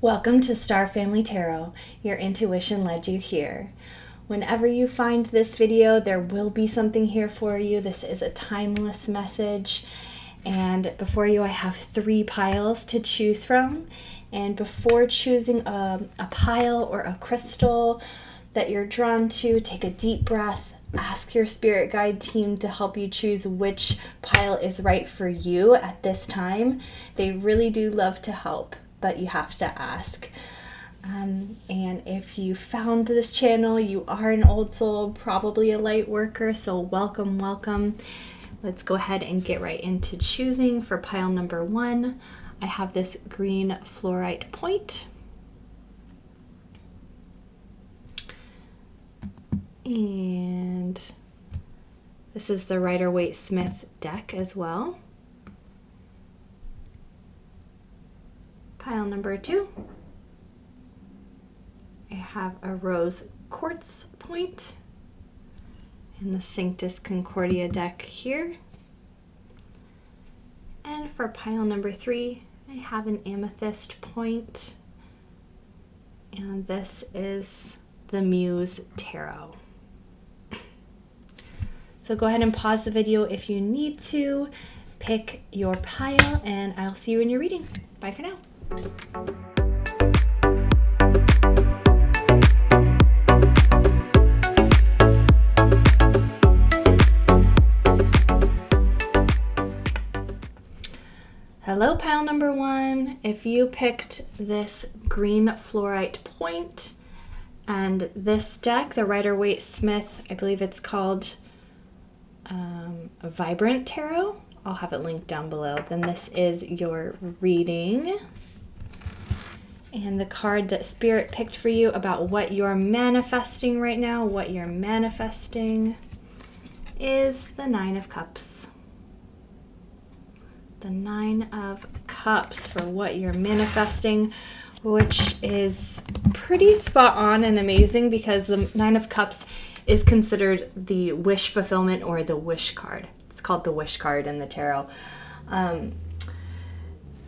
Welcome to Star Family Tarot. Your intuition led you here. Whenever you find this video, there will be something here for you. This is a timeless message. And before you, I have 3 piles to choose from. And before choosing a pile or a crystal that you're drawn to, take a deep breath. Ask your spirit guide team to help you choose which pile is right for you at this time. They really do love to help, but you have to ask. And if you found this channel, you are an old soul, probably a light worker, so welcome, welcome. Let's go ahead and get right into choosing for pile number 1. I have this green fluorite point. And this is the Rider-Waite-Smith deck as well. Pile number 2, I have a rose quartz point and the Sanctus Concordia deck here. And for pile number 3, I have an amethyst point, and this is the Muse Tarot. So go ahead and pause the video if you need to. Pick your pile, and I'll see you in your reading. Bye for now. Hello, pile number 1. If you picked this green fluorite point and this deck, the Rider-Waite-Smith, I believe it's called a Vibrant Tarot. I'll have it linked down below. Then this is your reading. And the card that Spirit picked for you about what you're manifesting right now, what you're manifesting, is the 9 of Cups. The 9 of Cups for what you're manifesting, which is pretty spot on and amazing because the 9 of Cups is considered the wish fulfillment or the wish card. It's called the wish card in the tarot.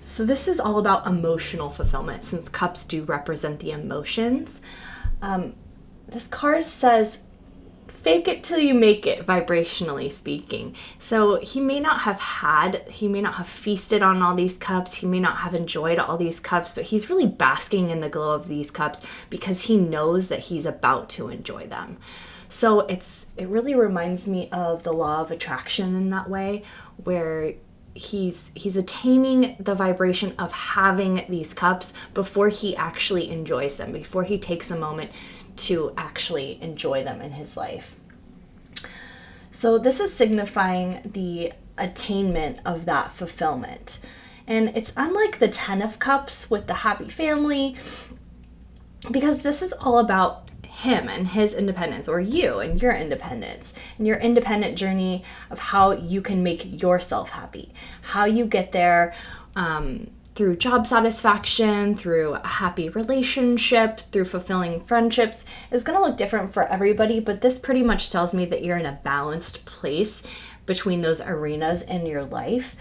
So this is all about emotional fulfillment since cups do represent the emotions. This card says, fake it till you make it, vibrationally speaking. So he may not have feasted on all these cups. He may not have enjoyed all these cups, but he's really basking in the glow of these cups because he knows that he's about to enjoy them. So it really reminds me of the law of attraction in that way, where he's attaining the vibration of having these cups before he actually enjoys them, before he takes a moment to actually enjoy them in his life. So this is signifying the attainment of that fulfillment. And it's unlike the 10 of Cups with the happy family, because this is all about him and his independence, or you and your independence, and your independent journey of how you can make yourself happy, how you get there through job satisfaction, through a happy relationship, through fulfilling friendships. Is going to look different for everybody, but this pretty much tells me that you're in a balanced place between those arenas in your life,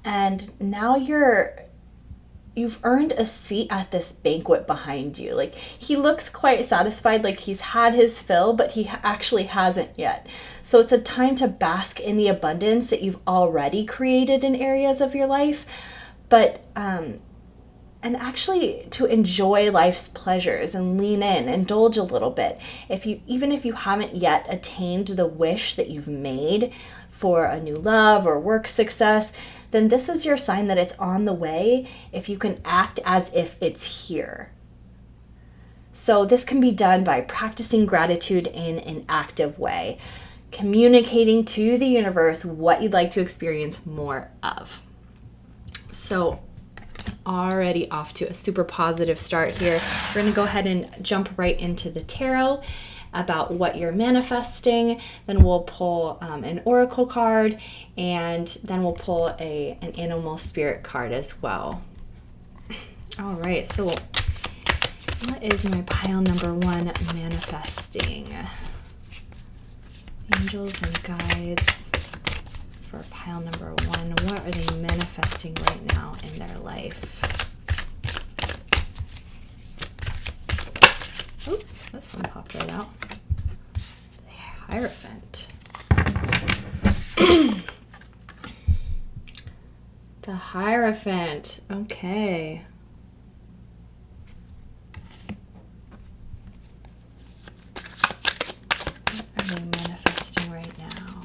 and now you've earned a seat at this banquet behind you. Like, he looks quite satisfied, like he's had his fill, but he actually hasn't yet. So it's a time to bask in the abundance that you've already created in areas of your life, but and actually to enjoy life's pleasures and lean in, indulge a little bit. Even if you haven't yet attained the wish that you've made for a new love or work success, then this is your sign that it's on the way if you can act as if it's here. So this can be done by practicing gratitude in an active way, communicating to the universe what you'd like to experience more of. So already off to a super positive start here. We're going to go ahead and jump right into the tarot about what you're manifesting. Then we'll pull an oracle card, and then we'll pull an animal spirit card as well. All right, so what is my pile number 1 manifesting? Angels and guides for pile number 1. What are they manifesting right now in their life? Oh, this one popped right out. The Hierophant. The Hierophant. Okay. What are they manifesting right now?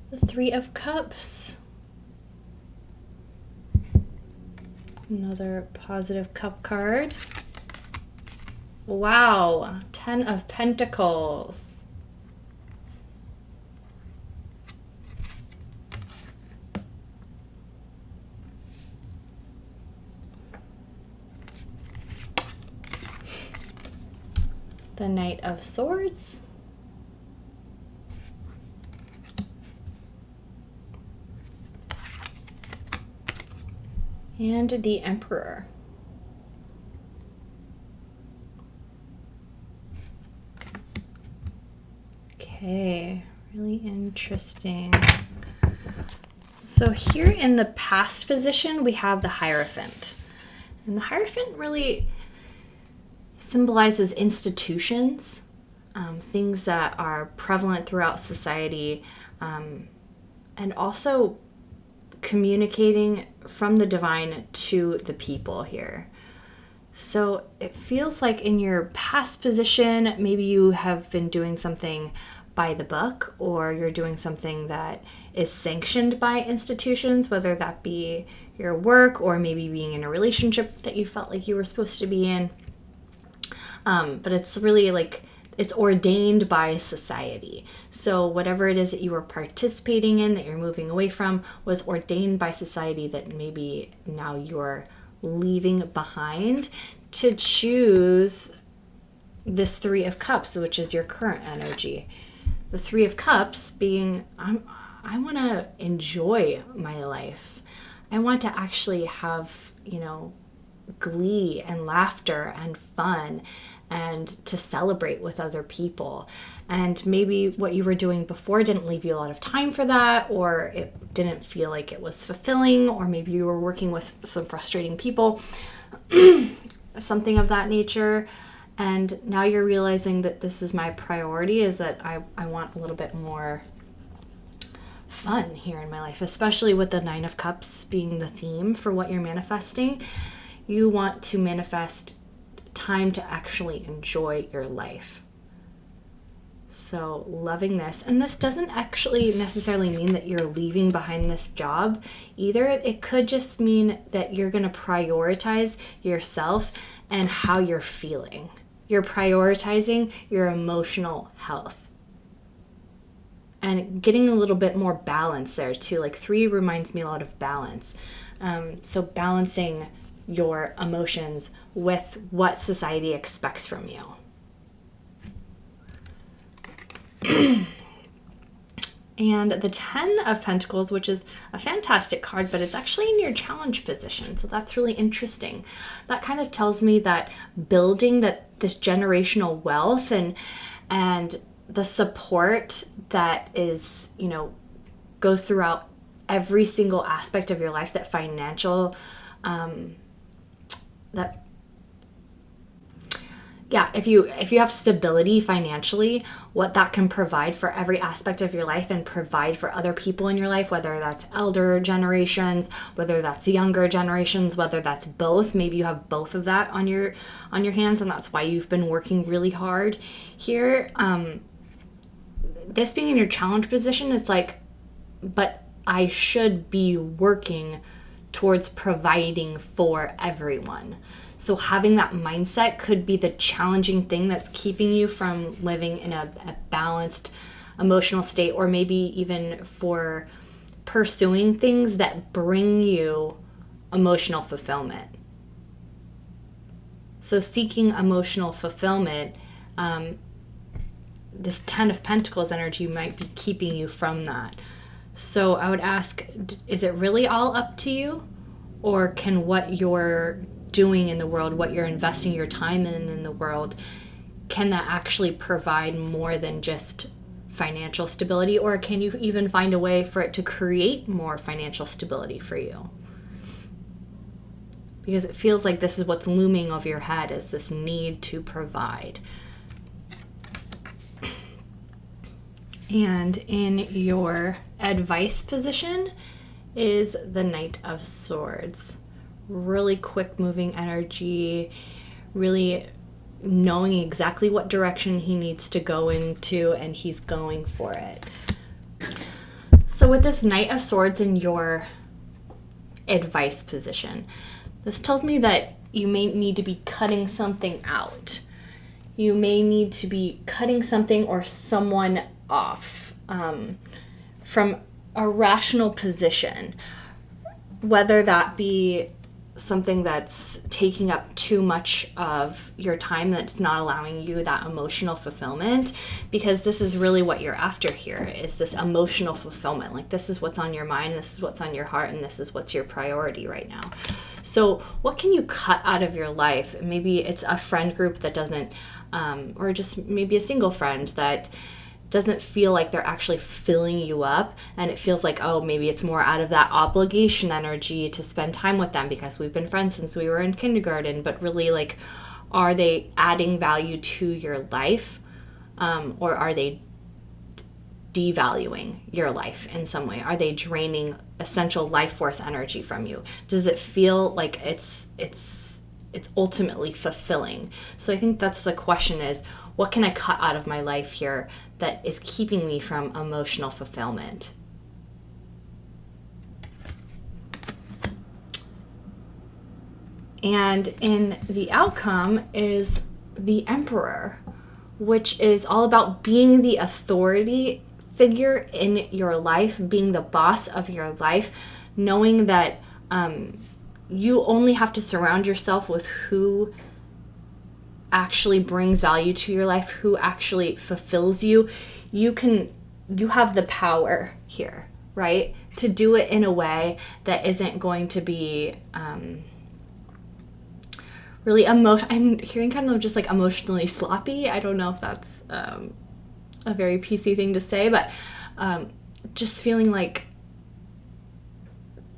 The Three of Cups. Another positive cup card. Wow. 10 of Pentacles. The Knight of Swords. And the Emperor. Okay, really interesting. So here in the past position, we have the Hierophant. And the Hierophant really symbolizes institutions, things that are prevalent throughout society, and also communicating from the divine to the people here. So it feels like in your past position, maybe you have been doing something by the book, or you're doing something that is sanctioned by institutions, whether that be your work or maybe being in a relationship that you felt like you were supposed to be in. But it's really like it's ordained by society. So whatever it is that you were participating in, that you're moving away from, was ordained by society that maybe now you're leaving behind to choose this Three of Cups, which is your current energy. The Three of Cups being, I want to enjoy my life. I want to actually have, glee and laughter and fun, and to celebrate with other people. And maybe what you were doing before didn't leave you a lot of time for that, or it didn't feel like it was fulfilling, or maybe you were working with some frustrating people, something of that nature. And now you're realizing that this is my priority, is that I want a little bit more fun here in my life, especially with the Nine of Cups being the theme for what you're manifesting. You want to manifest time to actually enjoy your life. So loving this. And this doesn't actually necessarily mean that you're leaving behind this job either. It could just mean that you're going to prioritize yourself and how you're feeling. You're prioritizing your emotional health. And getting a little bit more balance there too. Like 3 reminds me a lot of balance. So balancing your emotions with what society expects from you. And the 10 of Pentacles, which is a fantastic card, but it's actually in your challenge position. So that's really interesting. That kind of tells me that building this generational wealth and the support that is, goes throughout every single aspect of your life, that financial, if you have stability financially, what that can provide for every aspect of your life and provide for other people in your life, whether that's elder generations, whether that's younger generations, whether that's both. Maybe you have both of that on your hands, and that's why you've been working really hard here. This being in your challenge position, it's like, but I should be working towards providing for everyone. So having that mindset could be the challenging thing that's keeping you from living in a balanced emotional state, or maybe even for pursuing things that bring you emotional fulfillment. So seeking emotional fulfillment, this 10 of Pentacles energy might be keeping you from that. So I would ask, is it really all up to you? Or can what you're doing in the world, what you're investing your time in the world, can that actually provide more than just financial stability? Or can you even find a way for it to create more financial stability for you? because it feels like this is what's looming over your head, is this need to provide. And in your advice position is the Knight of Swords. Really quick moving energy, really knowing exactly what direction he needs to go into, and he's going for it. So with this Knight of Swords in your advice position, this tells me that you may need to be cutting something out. You may need to be cutting something or someone off from a rational position, whether that be something that's taking up too much of your time, that's not allowing you that emotional fulfillment, because this is really what you're after here, is this emotional fulfillment. Like, this is what's on your mind, this is what's on your heart, and this is what's your priority right now. So what can you cut out of your life? Maybe it's a friend group that doesn't, or just maybe a single friend that doesn't feel like they're actually filling you up, and it feels like, oh, maybe it's more out of that obligation energy to spend time with them because we've been friends since we were in kindergarten. But really, like, are they adding value to your life, or are they devaluing your life in some way? Are they draining essential life force energy from you? Does it feel like it's ultimately fulfilling? So I think that's the question, is what can I cut out of my life here that is keeping me from emotional fulfillment? And in the outcome is the Emperor, which is all about being the authority figure in your life, being the boss of your life, knowing that you only have to surround yourself with who actually brings value to your life, who actually fulfills you. You have the power here, right? To do it in a way that isn't going to be really I'm hearing kind of just like emotionally sloppy. I don't know if that's a very PC thing to say, but just feeling like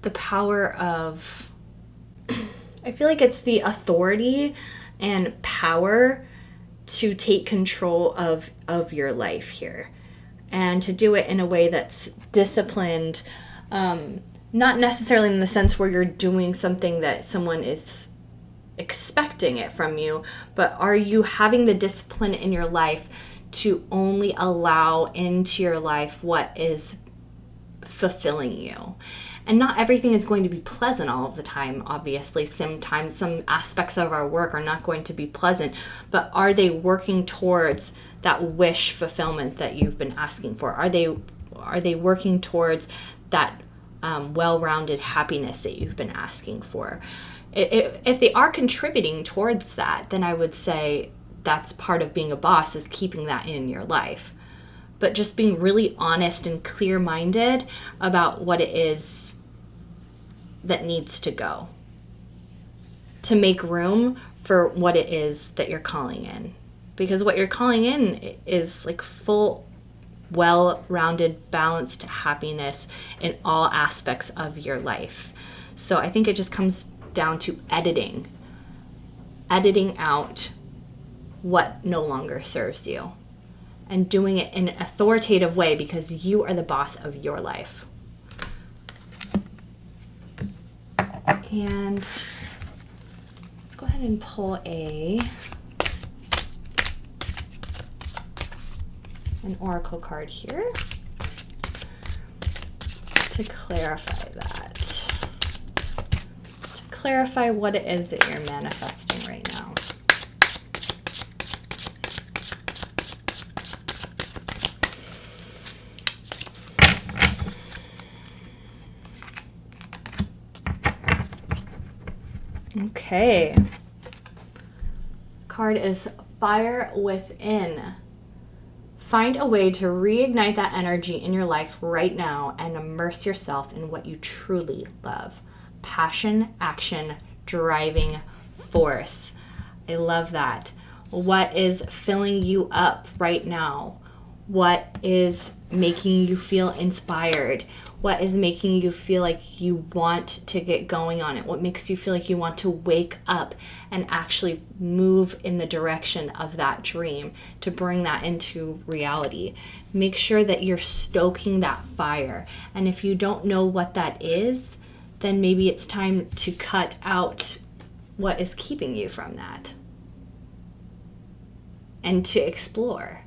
the power of, I feel like it's the authority and power to take control of your life here, and to do it in a way that's disciplined, not necessarily in the sense where you're doing something that someone is expecting it from you, but are you having the discipline in your life to only allow into your life what is fulfilling you? And not everything is going to be pleasant all of the time, obviously. Sometimes some aspects of our work are not going to be pleasant, but are they working towards that wish fulfillment that you've been asking for? Are they working towards that well-rounded happiness that you've been asking for? If they are contributing towards that, then I would say that's part of being a boss, is keeping that in your life. But just being really honest and clear-minded about what it is that needs to go, to make room for what it is that you're calling in. Because what you're calling in is like full, well-rounded, balanced happiness in all aspects of your life. So I think it just comes down to editing out what no longer serves you, and doing it in an authoritative way, because you are the boss of your life. And let's go ahead and pull an oracle card here to clarify that. To clarify what it is that you're manifesting right now. Okay. Card is Fire Within. Find a way to reignite that energy in your life right now and immerse yourself in what you truly love. Passion, action, driving force. I love that. What is filling you up right now? What is making you feel inspired? What is making you feel like you want to get going on it? What makes you feel like you want to wake up and actually move in the direction of that dream to bring that into reality? Make sure that you're stoking that fire. And if you don't know what that is, then maybe it's time to cut out what is keeping you from that and to explore.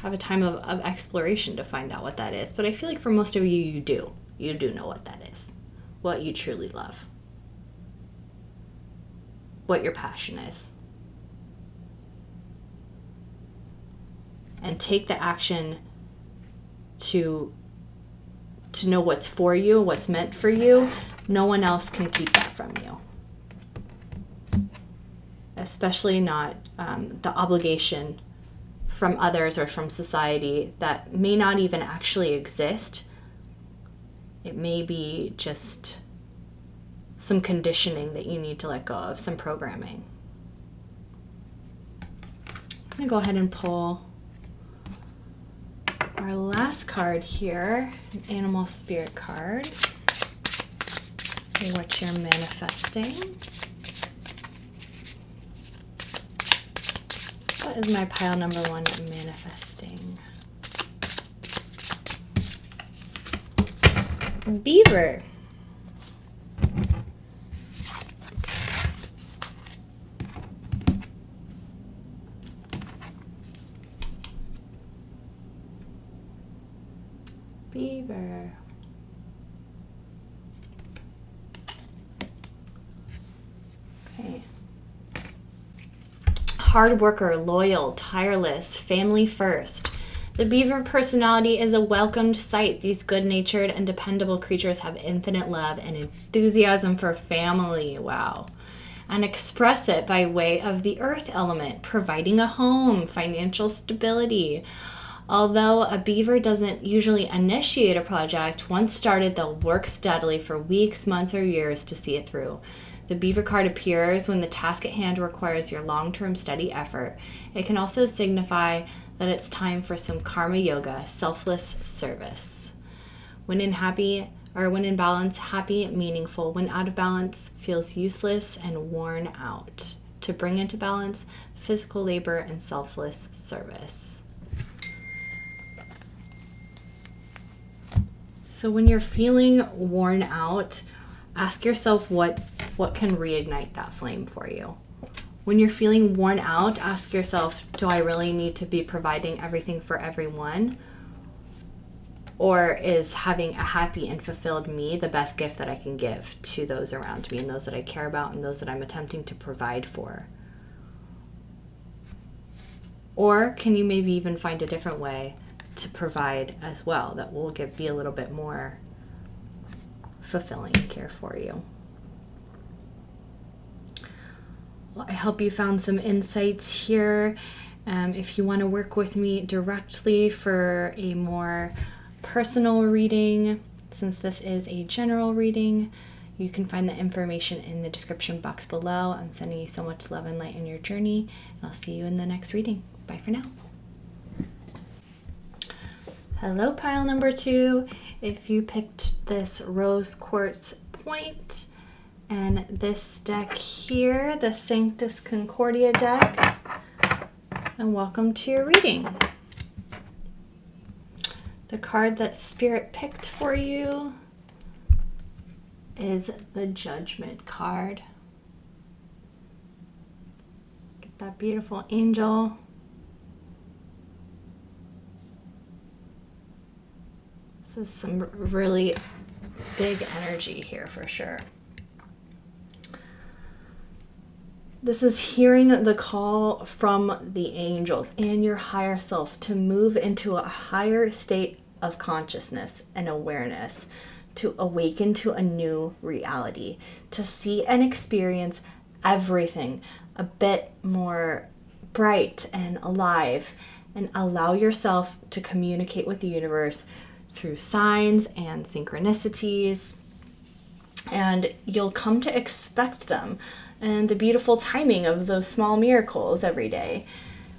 Have a time of exploration to find out what that is. But I feel like for most of you, you do know what that is, what you truly love, what your passion is. And take the action to know what's for you, what's meant for you. No one else can keep that from you. Especially not the obligation from others or from society that may not even actually exist. It may be just some conditioning that you need to let go of, some programming. I'm going to go ahead and pull our last card here, an animal spirit card. Okay, what you're manifesting. What is my pile number 1 manifesting? Beaver. Beaver. Okay. Hard worker, loyal, tireless, family first. The beaver personality is a welcomed sight. These good-natured and dependable creatures have infinite love and enthusiasm for family. Wow. And express it by way of the earth element, providing a home, financial stability. Although a beaver doesn't usually initiate a project, once started, they'll work steadily for weeks, months, or years to see it through. The beaver card appears when the task at hand requires your long-term steady effort. It can also signify that it's time for some karma yoga, selfless service. When in balance, happy, meaningful. When out of balance, feels useless and worn out. To bring into balance, physical labor and selfless service. So when you're feeling worn out, ask yourself what can reignite that flame for you. When you're feeling worn out, ask yourself, do I really need to be providing everything for everyone? Or is having a happy and fulfilled me the best gift that I can give to those around me and those that I care about and those that I'm attempting to provide for? Or can you maybe even find a different way to provide as well that will be a little bit more fulfilling care for you? Well, I hope you found some insights here. If you want to work with me directly for a more personal reading, since this is a general reading, you can find the information in the description box below. I'm sending you so much love and light in your journey, and I'll see you in the next reading. Bye for now. Hello, pile number 2. If you picked this rose quartz point and this deck here, the Sanctus Concordia deck, and welcome to your reading. The card that Spirit picked for you is the Judgment card. Get that beautiful angel. This is some really big energy here for sure. This is hearing the call from the angels and your higher self to move into a higher state of consciousness and awareness, to awaken to a new reality, to see and experience everything a bit more bright and alive, and allow yourself to communicate with the universe through signs and synchronicities, and you'll come to expect them and the beautiful timing of those small miracles every day.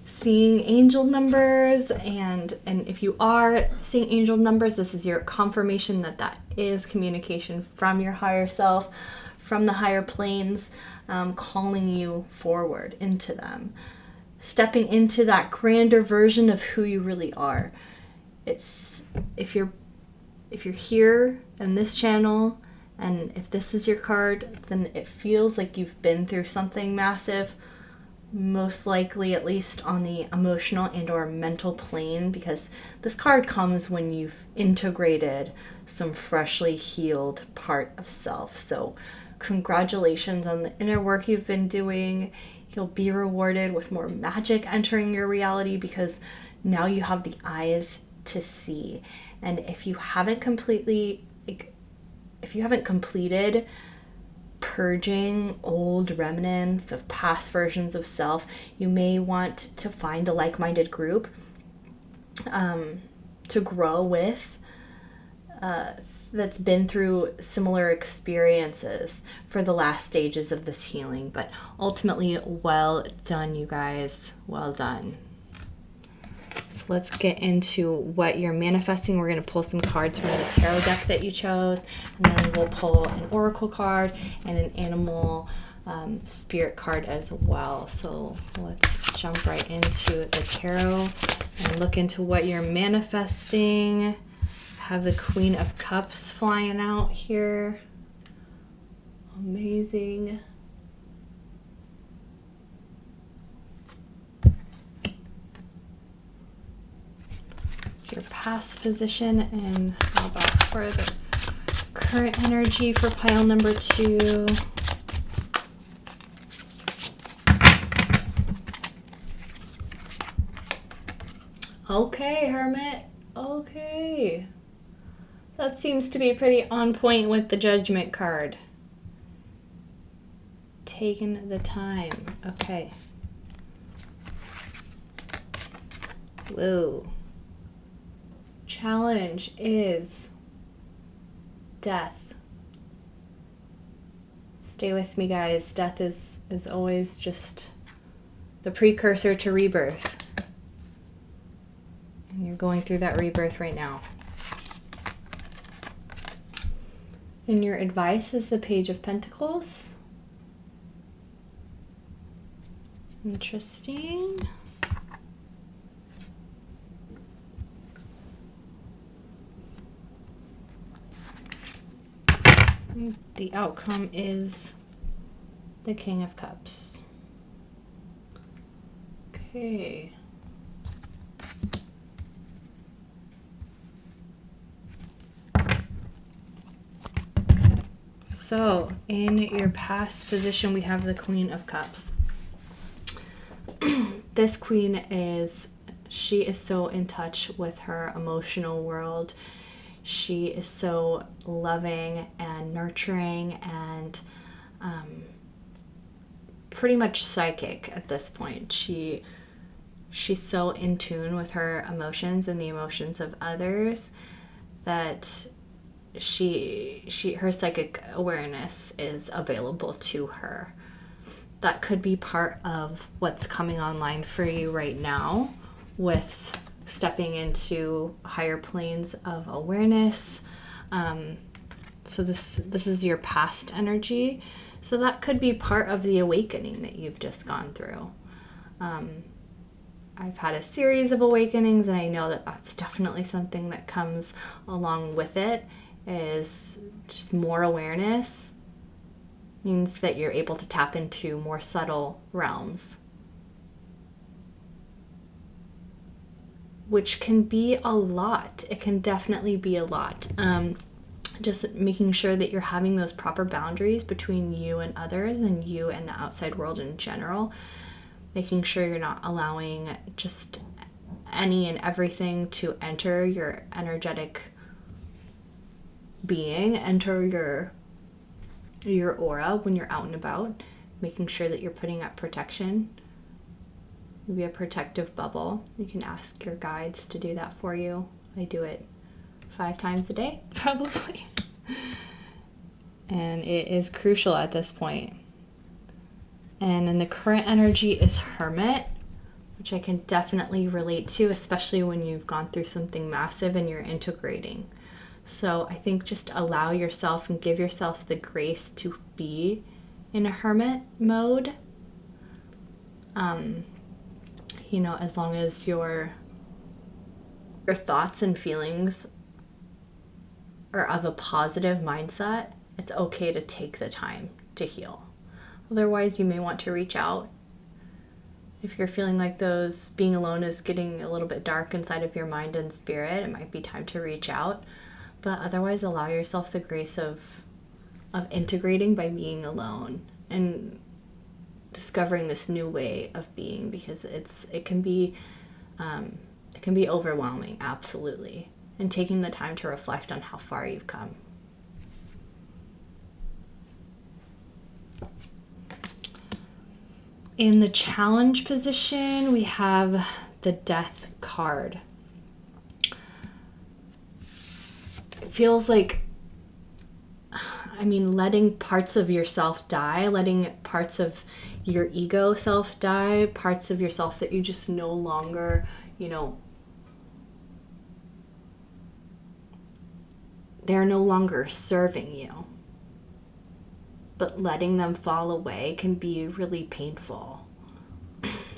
seeing angel numbers, and if you are seeing angel numbers, this is your confirmation that that is communication from your higher self, from the higher planes, calling you forward into them, stepping into that grander version of who you really are. It's if you're here in this channel, and if this is your card, then it feels like you've been through something massive, most likely at least on the emotional and or mental plane, because this card comes when you've integrated some freshly healed part of self. So congratulations on the inner work you've been doing. You'll be rewarded with more magic entering your reality, because now you have the eyes to see. And if you haven't completed purging old remnants of past versions of self, you may want to find a like-minded group to grow with, that's been through similar experiences for the last stages of this healing. But ultimately, well done, you guys. Well done. So let's get into what you're manifesting. We're going to pull some cards from the tarot deck that you chose, and then we'll pull an oracle card and an animal spirit card as well. So let's jump right into the tarot and look into what you're manifesting. Have the Queen of Cups flying out here. Amazing. It's your past position, and how about for the current energy for pile number 2. Okay, Hermit. Okay. That seems to be pretty on point with the Judgment card. Taking the time. Okay. Whoa. Challenge is death. Stay with me, guys. Death is always just the precursor to rebirth. And you're going through that rebirth right now. And your advice is the Page of Pentacles. Interesting. The outcome is the King of Cups. Okay. So, in your past position, we have the Queen of Cups. This queen she is so in touch with her emotional world. She is so loving and nurturing and pretty much psychic at this point. She's so in tune with her emotions and the emotions of others that her psychic awareness is available to her. That could be part of what's coming online for you right now, with stepping into higher planes of awareness. So this is your past energy. So that could be part of the awakening that you've just gone through. I've had a series of awakenings, and I know that that's definitely something that comes along with it, is just more awareness. Means that you're able to tap into more subtle realms, which can be a lot. It can definitely be a lot. Just making sure that you're having those proper boundaries between you and others and you and the outside world in general. Making sure you're not allowing just any and everything to enter your energetic being, enter your aura when you're out and about. Making sure that you're putting up protection. Maybe a protective bubble. You can ask your guides to do that for you. I do it 5 times a day, probably. And it is crucial at this point. And then the current energy is Hermit, which I can definitely relate to, especially when you've gone through something massive and you're integrating. So I think just allow yourself and give yourself the grace to be in a hermit mode. As long as your thoughts and feelings are of a positive mindset, it's okay to take the time to heal. Otherwise, you may want to reach out. If you're feeling like being alone is getting a little bit dark inside of your mind and spirit, it might be time to reach out. But otherwise, allow yourself the grace of integrating by being alone and discovering this new way of being, because it can be overwhelming, absolutely. And taking the time to reflect on how far you've come. In the challenge position, we have the Death card. It feels like, letting parts of yourself die, letting parts of your ego self die, parts of yourself that you just no longer, they're no longer serving you. But letting them fall away can be really painful.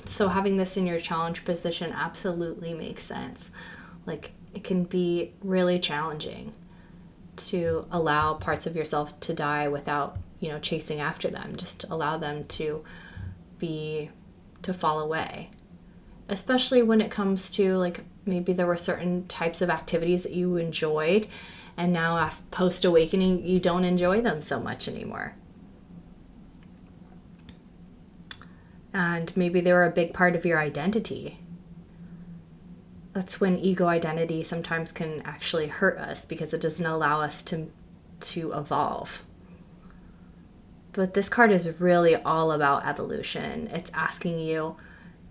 So having this in your challenge position absolutely makes sense. Like, it can be really challenging to allow parts of yourself to die without, chasing after them. Just allow them to fall away. Especially when it comes to, like, maybe there were certain types of activities that you enjoyed, and now post-awakening, you don't enjoy them so much anymore. And maybe they were a big part of your identity. That's when ego identity sometimes can actually hurt us, because it doesn't allow us to evolve. But this card is really all about evolution. It's asking you,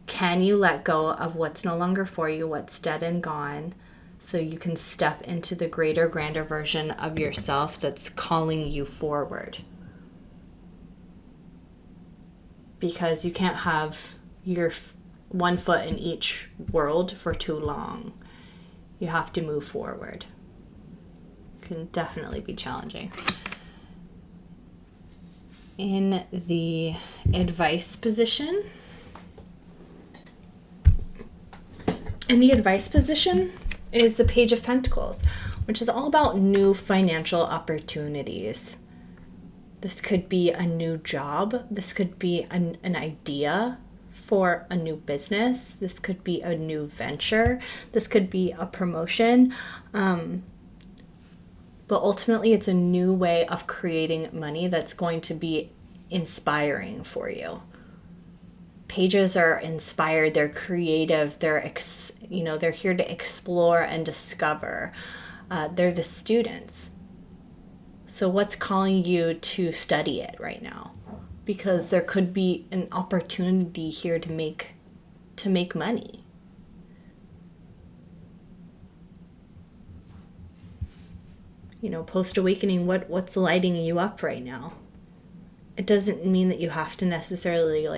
can you let go of what's no longer for you, what's dead and gone, so you can step into the greater, grander version of yourself that's calling you forward? Because you can't have your one foot in each world for too long. You have to move forward. It can definitely be challenging. In the advice position, is the Page of Pentacles, which is all about new financial opportunities. This could be a new job. This could be an idea for a new business. This could be a new venture. This could be a promotion. But ultimately, it's a new way of creating money that's going to be inspiring for you. Pages are inspired. They're creative. They're here to explore and discover. They're the students. So what's calling you to study it right now? Because there could be an opportunity here to make money. Post-awakening, what's lighting you up right now? It doesn't mean that you have to necessarily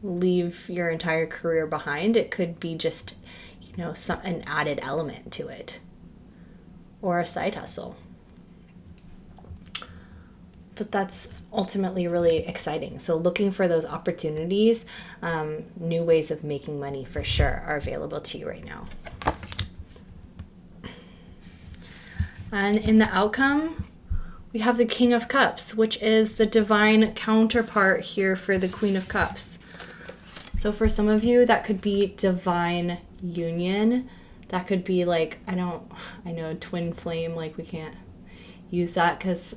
leave your entire career behind. It could be just, an added element to it, or a side hustle. But that's ultimately really exciting. So looking for those opportunities, new ways of making money for sure are available to you right now. And in the outcome, we have the King of Cups, which is the divine counterpart here for the Queen of Cups. So for some of you, that could be divine union. That could be twin flame, we can't use that because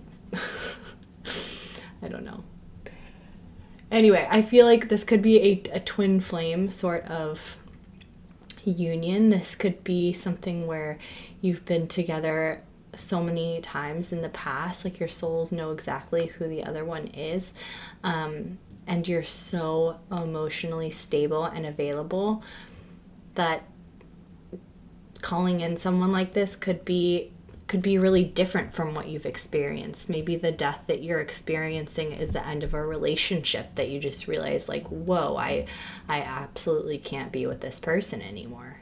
I don't know. Anyway, I feel like this could be a twin flame sort of union. This could be something where you've been together so many times in the past, your souls know exactly who the other one is, and you're so emotionally stable and available that calling in someone like this could be could be really different from what you've experienced. Maybe the death that you're experiencing is the end of a relationship that you just realize, like, whoa, I absolutely can't be with this person anymore.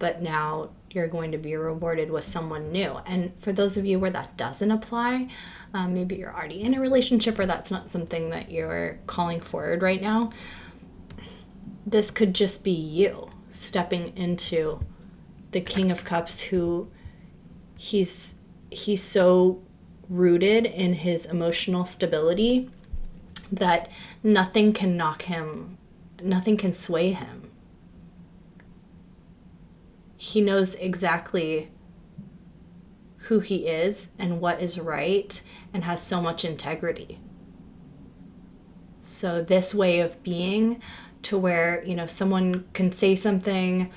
But now you're going to be rewarded with someone new. And for those of you where that doesn't apply, maybe you're already in a relationship or that's not something that you're calling forward right now. This could just be you stepping into the King of Cups, who he's so rooted in his emotional stability that nothing can knock him, nothing can sway him. He knows exactly who he is and what is right and has so much integrity. So this way of being, to where, someone can say something,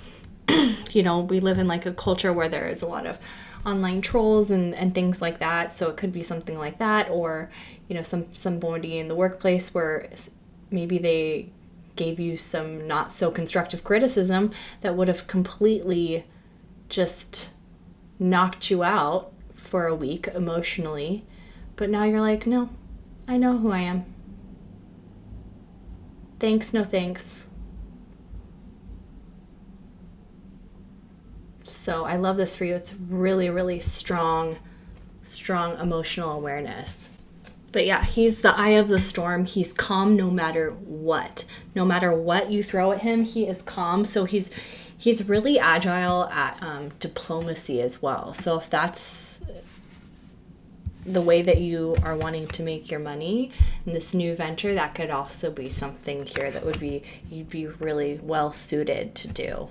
we live in like a culture where there is a lot of online trolls and things like that. So it could be something like that, or, somebody in the workplace where maybe they gave you some not so constructive criticism that would have completely just knocked you out for a week emotionally. But now you're like, no, I know who I am. Thanks, no thanks. So I love this for you. It's really, really strong emotional awareness. But yeah, he's the eye of the storm. He's calm no matter what. No matter what you throw at him, he is calm. So he's really agile at diplomacy as well. So if that's the way that you are wanting to make your money in this new venture, that could also be something here that you'd be really well suited to do.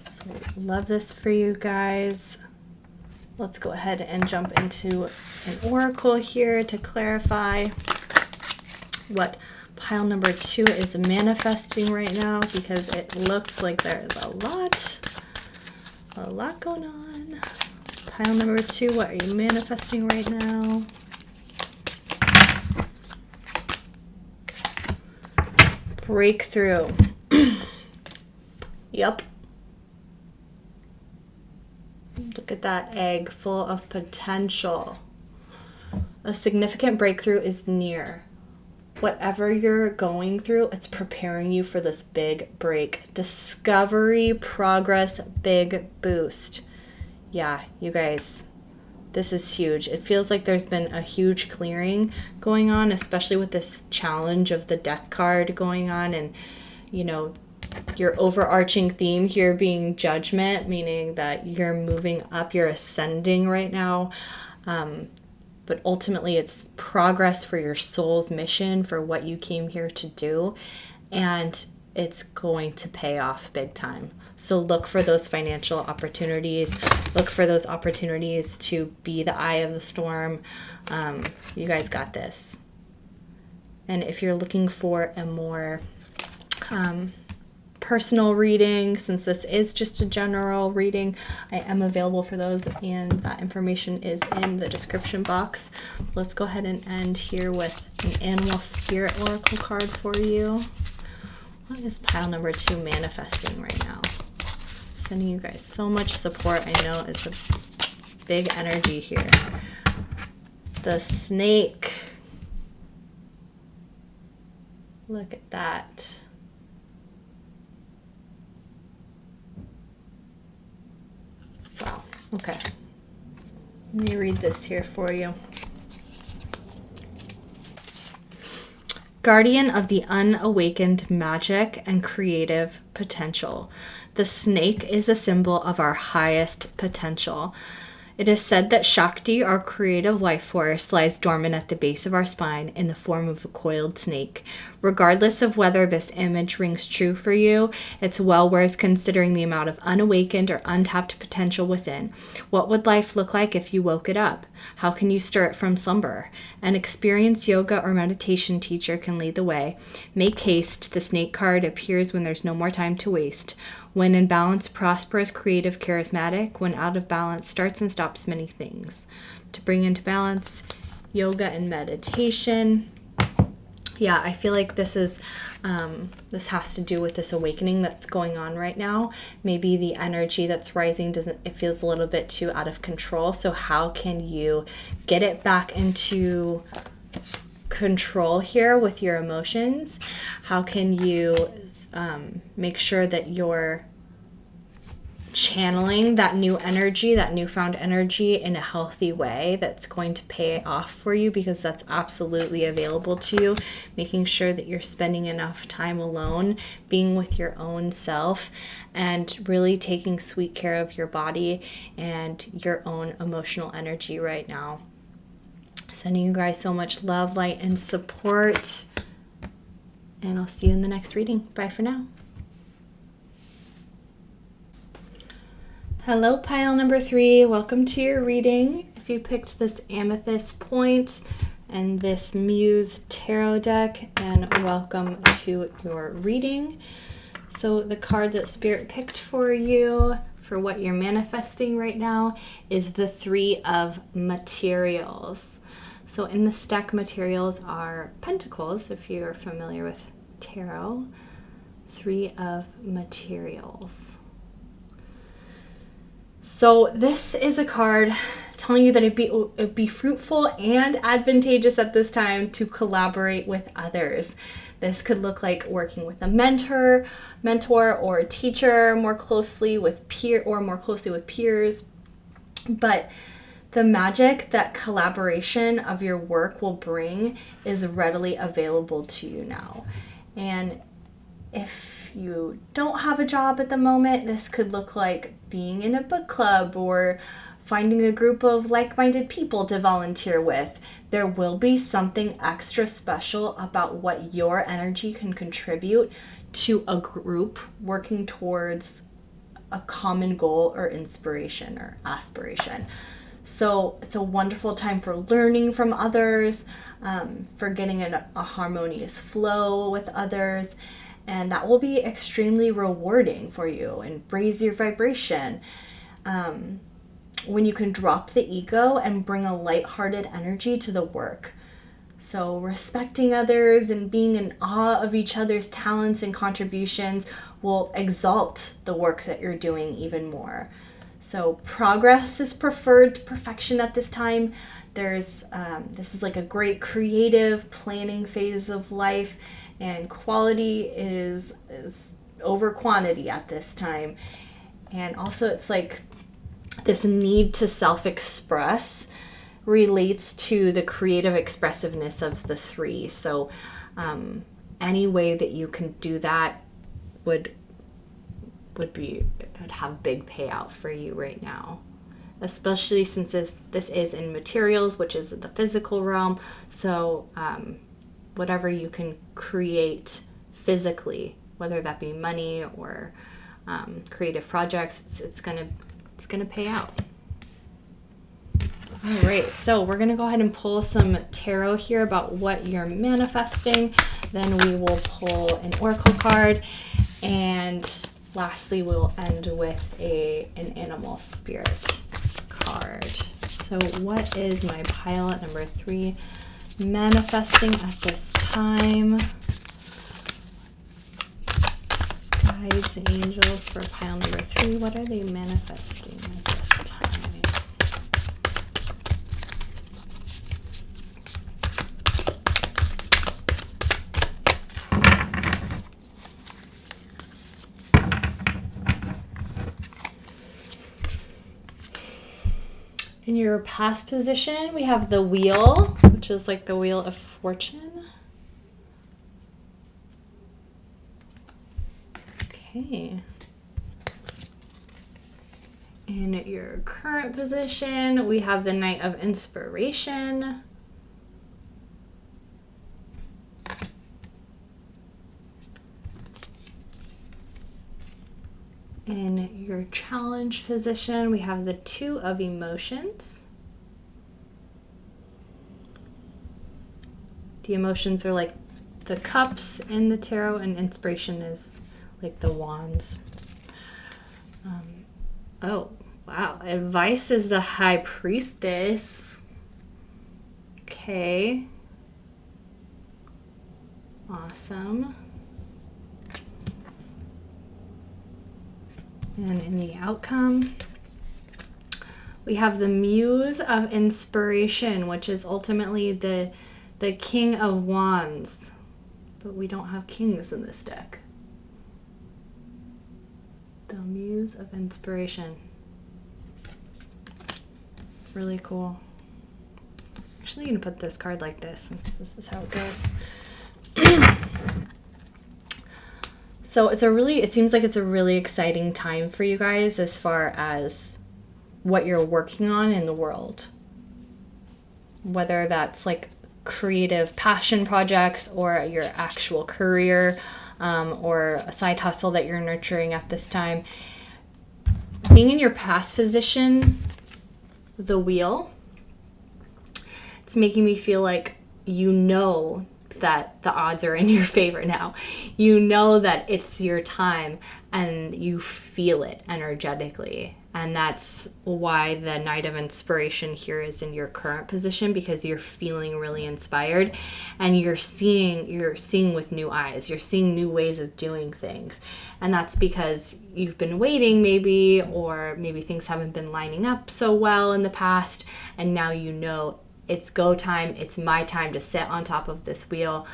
So love this for you guys. Let's go ahead and jump into an oracle here to clarify what pile number 2 is manifesting right now, because it looks like there's a lot going on. Pile number 2, what are you manifesting right now? Breakthrough. Yep. Look at that egg full of potential. A significant breakthrough is near. Whatever you're going through, it's preparing you for this big break. Discovery, progress, big boost. Yeah, you guys, this is huge. It feels like there's been a huge clearing going on, especially with this challenge of the death card going on, and, your overarching theme here being judgment, meaning that you're moving up, you're ascending right now. But ultimately it's progress for your soul's mission, for what you came here to do. And it's going to pay off big time. So look for those financial opportunities. Look for those opportunities to be the eye of the storm. You guys got this. And if you're looking for a more personal reading, since this is just a general reading, I am available for those, and that information is in the description box. Let's go ahead and end here with an animal spirit oracle card for you. What is pile number 2 manifesting right now? Sending you guys so much support. I know it's a big energy here. The snake. Look at that. Wow. Okay. Let me read this here for you. Guardian of the unawakened magic and creative potential. The snake is a symbol of our highest potential. It is said that Shakti, our creative life force, lies dormant at the base of our spine in the form of a coiled snake. Regardless of whether this image rings true for you, it's well worth considering the amount of unawakened or untapped potential within. What would life look like if you woke it up? How can you stir it from slumber? An experienced yoga or meditation teacher can lead the way. Make haste. The snake card appears when there's no more time to waste. When in balance, prosperous, creative, charismatic. When out of balance, starts and stops many things. To bring into balance, yoga and meditation. Yeah, I feel like this has to do with this awakening that's going on right now. Maybe the energy that's rising it feels a little bit too out of control. So how can you get it back into control here with your emotions? How can you make sure that you're channeling that new energy, that newfound energy in a healthy way that's going to pay off for you, because that's absolutely available to you. Making sure that you're spending enough time alone, being with your own self, and really taking sweet care of your body and your own emotional energy right now. Sending you guys so much love, light, and support. And I'll see you in the next reading. Bye for now. Hello, pile number 3. Welcome to your reading. If you picked this amethyst point and this Muse tarot deck, and welcome to your reading. So the card that Spirit picked for you for what you're manifesting right now is the 3 of materials. So in this deck, materials are pentacles, if you're familiar with tarot. 3 of materials. So this is a card telling you that it'd be fruitful and advantageous at this time to collaborate with others. This could look like working with a mentor or a teacher more closely with peers. But the magic that collaboration of your work will bring is readily available to you now. And if you don't have a job at the moment, this could look like being in a book club or finding a group of like-minded people to volunteer with. There will be something extra special about what your energy can contribute to a group working towards a common goal or inspiration or aspiration. So it's a wonderful time for learning from others, for getting a harmonious flow with others. And that will be extremely rewarding for you and raise your vibration. When you can drop the ego and bring a lighthearted energy to the work. So respecting others and being in awe of each other's talents and contributions will exalt the work that you're doing even more. So progress is preferred to perfection at this time. This is like a great creative planning phase of life, and quality is over quantity at this time. And also it's like this need to self-express relates to the creative expressiveness of the 3. So any way that you can do that would have big payout for you right now, especially since this is in materials, which is the physical realm. So whatever you can create physically, whether that be money or creative projects, it's gonna pay out. All right, so we're gonna go ahead and pull some tarot here about what you're manifesting. Then we will pull an oracle card, and lastly we'll end with an animal spirit card. So what is my pile at number 3 manifesting at this time? Guides and angels for pile number 3. What are they manifesting at this time? In your past position, we have the wheel, which is like the wheel of fortune. Okay. In your current position, we have the Knight of Inspiration. In your challenge position, we have the 2 of Emotions. The emotions are like the cups in the tarot, and inspiration is like the wands. Oh, wow. Advice is the High Priestess. Okay. Awesome. And in the outcome, we have the Muse of Inspiration, which is ultimately the King of Wands. But we don't have kings in this deck. The Muse of Inspiration. Really cool. Actually, I'm going to put this card like this, since this is how it goes. So it seems like it's a really exciting time for you guys as far as what you're working on in the world. Whether that's like creative passion projects or your actual career, or a side hustle that you're nurturing at this time. Being in your past position, the wheel, it's making me feel like you know that the odds are in your favor now. You know that it's your time and you feel it energetically. And that's why the Knight of Inspiration here is in your current position, because you're feeling really inspired and you're seeing with new eyes. You're seeing new ways of doing things. And that's because you've been waiting maybe, or maybe things haven't been lining up so well in the past. And now you know it's go time. It's my time to sit on top of this wheel,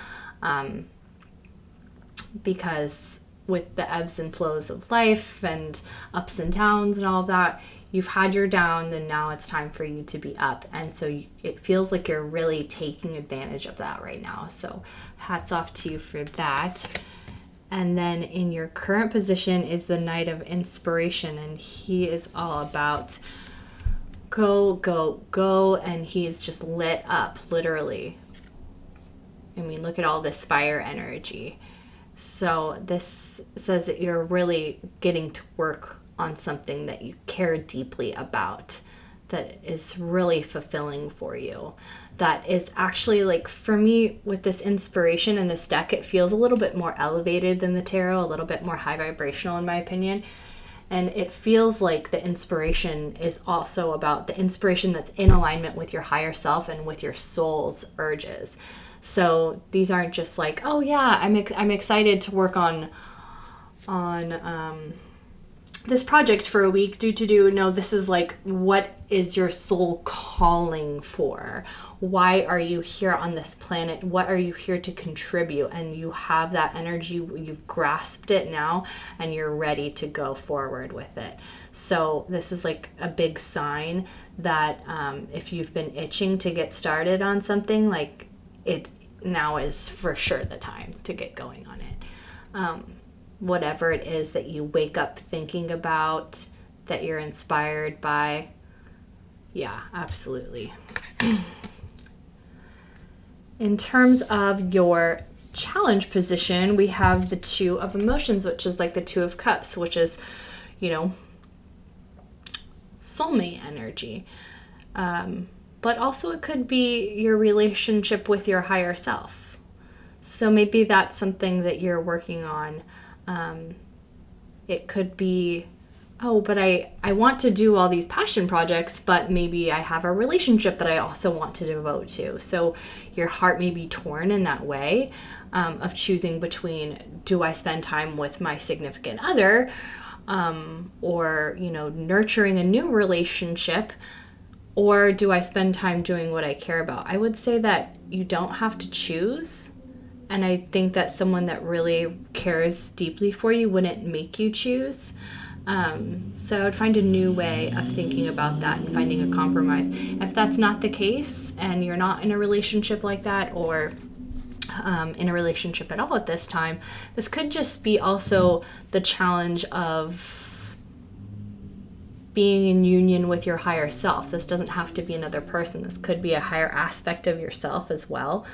because with the ebbs and flows of life and ups and downs and all of that, you've had your down, and now it's time for you to be up. And so it feels like you're really taking advantage of that right now. So hats off to you for that. And then in your current position is the Knight of Inspiration, and he is all about go, go, go, and he is just lit up, literally. I mean, look at all this fire energy. So this says that you're really getting to work on something that you care deeply about, that is really fulfilling for you. That is actually, like, for me, with this inspiration in this deck, it feels a little bit more elevated than the tarot, a little bit more high vibrational in my opinion. And it feels like the inspiration is also about the inspiration that's in alignment with your higher self and with your soul's urges. So these aren't just like, oh yeah, I'm excited to work on this project for a week, do. No, this is like, what is your soul calling for? Why are you here on this planet? What are you here to contribute? And you have that energy, you've grasped it now, and you're ready to go forward with it. So this is like a big sign that if you've been itching to get started on something, like, it now is for sure the time to get going on it. Whatever it is that you wake up thinking about, that you're inspired by, yeah, absolutely. In terms of your challenge position, we have the Two of Emotions, which is like the Two of Cups, which is, soulmate energy. But also it could be your relationship with your higher self. So maybe that's something that you're working on. It could be, but I want to do all these passion projects, but maybe I have a relationship that I also want to devote to. So your heart may be torn in that way, of choosing between, do I spend time with my significant other, or, nurturing a new relationship, or do I spend time doing what I care about? I would say that you don't have to choose. And I think that someone that really cares deeply for you wouldn't make you choose. So I would find a new way of thinking about that and finding a compromise. If that's not the case and you're not in a relationship like that, or in a relationship at all at this time, this could just be also the challenge of being in union with your higher self. This doesn't have to be another person. This could be a higher aspect of yourself as well.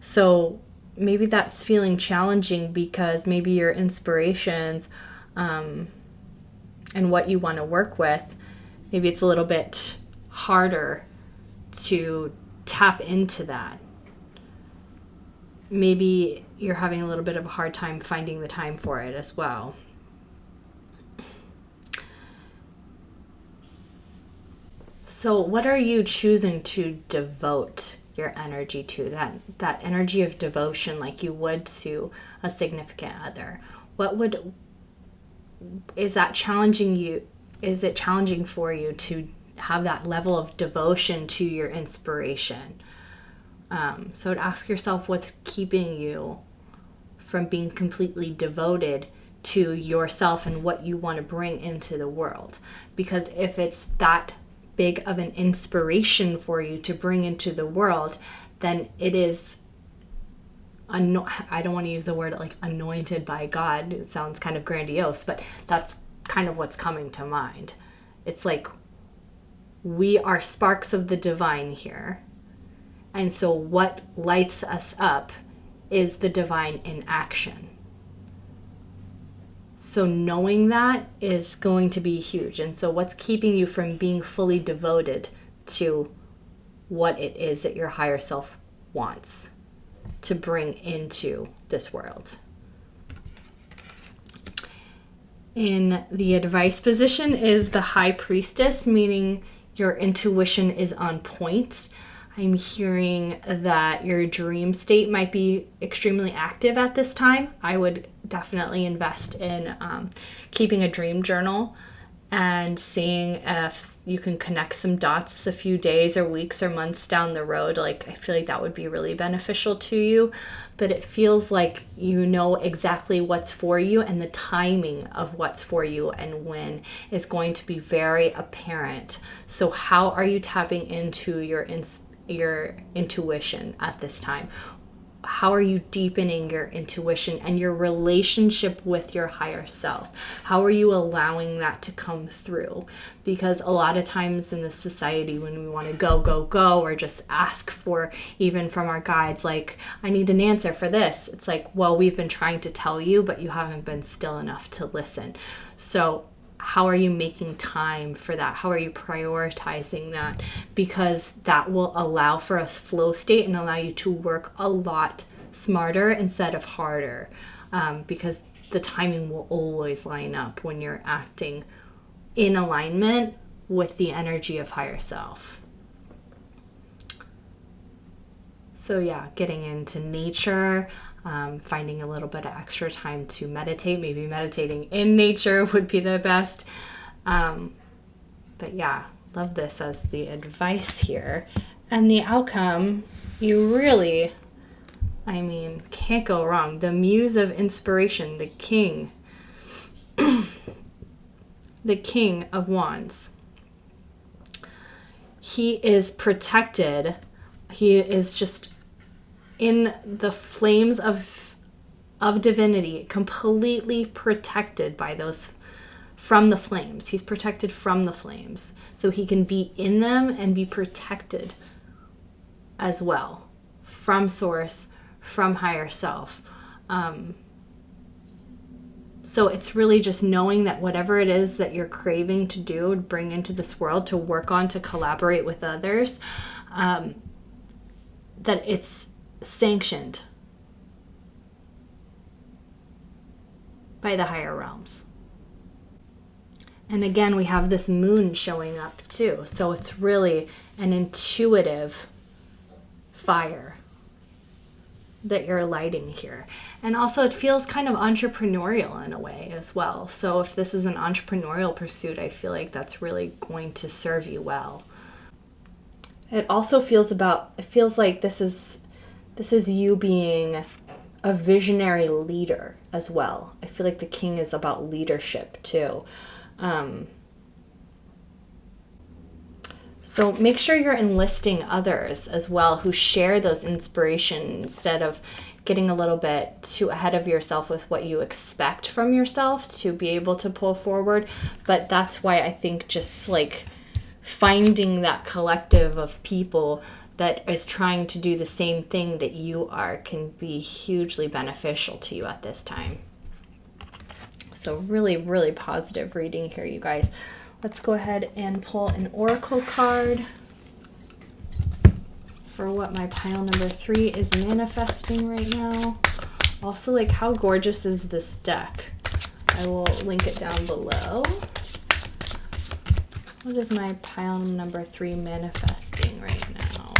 So maybe that's feeling challenging because maybe your inspirations and what you want to work with, maybe it's a little bit harder to tap into that. Maybe you're having a little bit of a hard time finding the time for it as well. So what are you choosing to devote your energy to, that energy of devotion like you would to a significant other. Is that challenging you? Is it challenging for you to have that level of devotion to your inspiration? So ask yourself, what's keeping you from being completely devoted to yourself and what you want to bring into the world? Because if it's that big of an inspiration for you to bring into the world, then it is, I don't want to use the word like anointed by God. It sounds kind of grandiose, but that's kind of what's coming to mind. It's like we are sparks of the divine here. And so what lights us up is the divine in action. So knowing that is going to be huge. And so what's keeping you from being fully devoted to what it is that your higher self wants to bring into this world? In the advice position is the high priestess, meaning your intuition is on point. I'm hearing that your dream state might be extremely active at this time. I would definitely invest in keeping a dream journal and seeing if you can connect some dots a few days or weeks or months down the road. Like, I feel like that would be really beneficial to you, but it feels like you know exactly what's for you, and the timing of what's for you and when is going to be very apparent. So how are you tapping into your intuition at this time? How are you deepening your intuition and your relationship with your higher self? How are you allowing that to come through? Because a lot of times in this society, when we want to go, or just ask for, even from our guides, like, I need an answer for this. It's like, well, we've been trying to tell you, but you haven't been still enough to listen. So how are you making time for that? How are you prioritizing that? Because that will allow for a flow state and allow you to work a lot smarter instead of harder, because the timing will always line up when you're acting in alignment with the energy of higher self. So yeah, getting into nature, finding a little bit of extra time to meditate. Maybe meditating in nature would be the best. But yeah, love this as the advice here. And the outcome, you really, can't go wrong. The muse of inspiration, the king. The king of wands. He is protected. He is just in the flames of divinity, completely protected by those, from the flames. He's protected from the flames. So he can be in them and be protected as well from source, from higher self. So it's really just knowing that whatever it is that you're craving to do, to bring into this world, to work on, to collaborate with others, that it's sanctioned by the higher realms. And again, we have this moon showing up too. So it's really an intuitive fire that you're lighting here. And also it feels kind of entrepreneurial in a way as well. So if this is an entrepreneurial pursuit, I feel like that's really going to serve you well. It also feels like this is you being a visionary leader as well. I feel like the king is about leadership too. So make sure you're enlisting others as well who share those inspirations instead of getting a little bit too ahead of yourself with what you expect from yourself to be able to pull forward. But that's why I think just like finding that collective of people that is trying to do the same thing that you are can be hugely beneficial to you at this time. So really, really positive reading here, you guys. Let's go ahead and pull an oracle card for what my pile number 3 is manifesting right now. Also, like, how gorgeous is this deck? I will link it down below. What is my pile number 3 manifesting right now?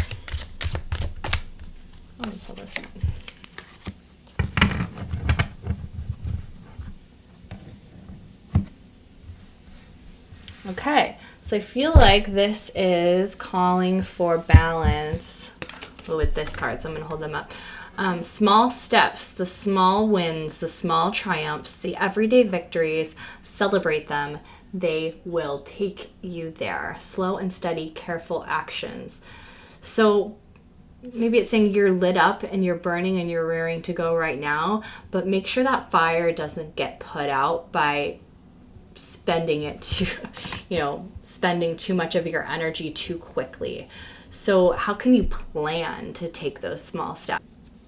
Let me pull this one. Okay, so I feel like this is calling for balance with this card, so I'm going to hold them up. Small steps, the small wins, the small triumphs, the everyday victories, celebrate them. They will take you there. Slow and steady, careful actions. So maybe it's saying you're lit up and you're burning and you're raring to go right now, but make sure that fire doesn't get put out by spending too much of your energy too quickly. So how can you plan to take those small steps?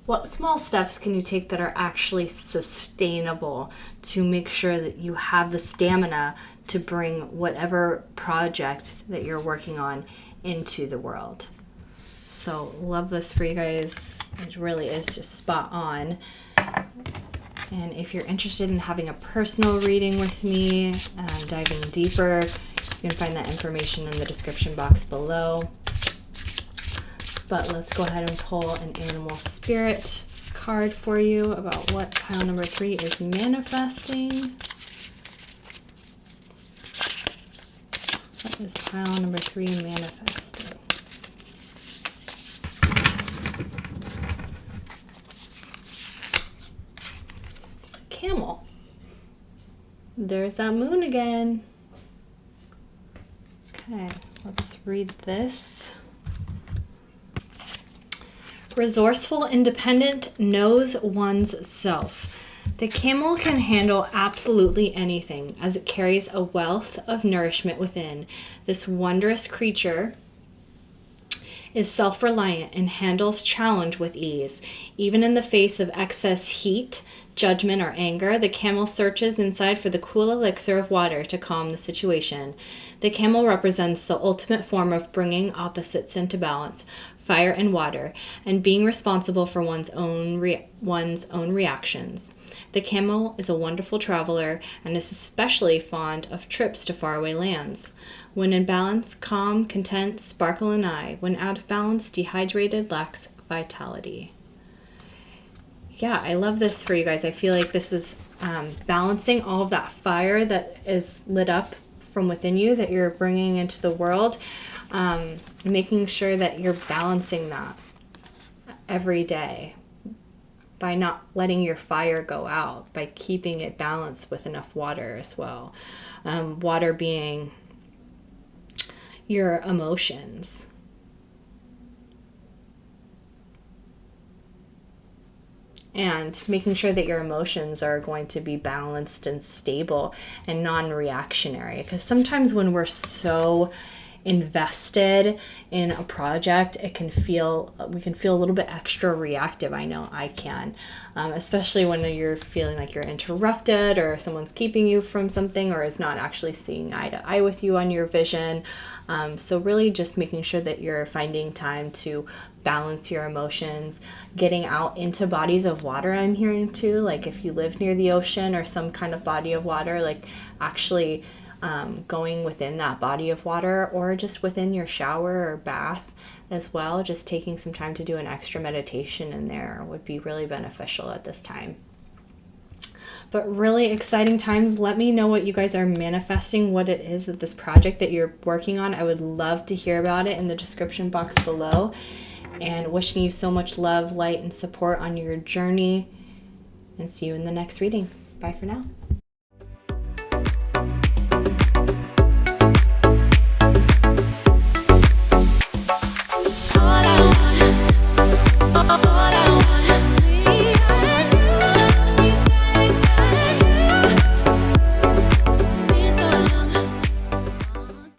What small steps can you take that are actually sustainable to make sure that you have the stamina to bring whatever project that you're working on into the world? So love this for you guys. It really is just spot on. And if you're interested in having a personal reading with me, diving deeper, you can find that information in the description box below. But let's go ahead and pull an animal spirit card for you about what pile number 3 is manifesting. What is pile number 3 manifesting? Camel. There's that moon again. Okay, let's read this. Resourceful, independent, knows one's self. The camel can handle absolutely anything as it carries a wealth of nourishment within. This wondrous creature is self-reliant and handles challenge with ease. Even in the face of excess heat, judgment, or anger, the camel searches inside for the cool elixir of water to calm the situation. The camel represents the ultimate form of bringing opposites into balance, fire and water, and being responsible for one's own reactions. The camel is a wonderful traveler and is especially fond of trips to faraway lands. When in balance, calm, content, sparkle an eye. When out of balance, dehydrated, lacks vitality. Yeah, I love this for you guys. I feel like this is balancing all of that fire that is lit up from within you that you're bringing into the world, making sure that you're balancing that every day by not letting your fire go out, by keeping it balanced with enough water as well. Water being your emotions. And making sure that your emotions are going to be balanced and stable and non-reactionary. Because sometimes when we're so invested in a project, we can feel a little bit extra reactive. I know I can, especially when you're feeling like you're interrupted or someone's keeping you from something or is not actually seeing eye to eye with you on your vision. So really just making sure that you're finding time to balance your emotions, getting out into bodies of water. I'm hearing too, like if you live near the ocean or some kind of body of water, like actually going within that body of water, or just within your shower or bath as well. Just taking some time to do an extra meditation in there would be really beneficial at this time. But really exciting times. Let me know what you guys are manifesting, what it is that this project that you're working on. I would love to hear about it in the description box below. And wishing you so much love, light, and support on your journey. And see you in the next reading. Bye for now.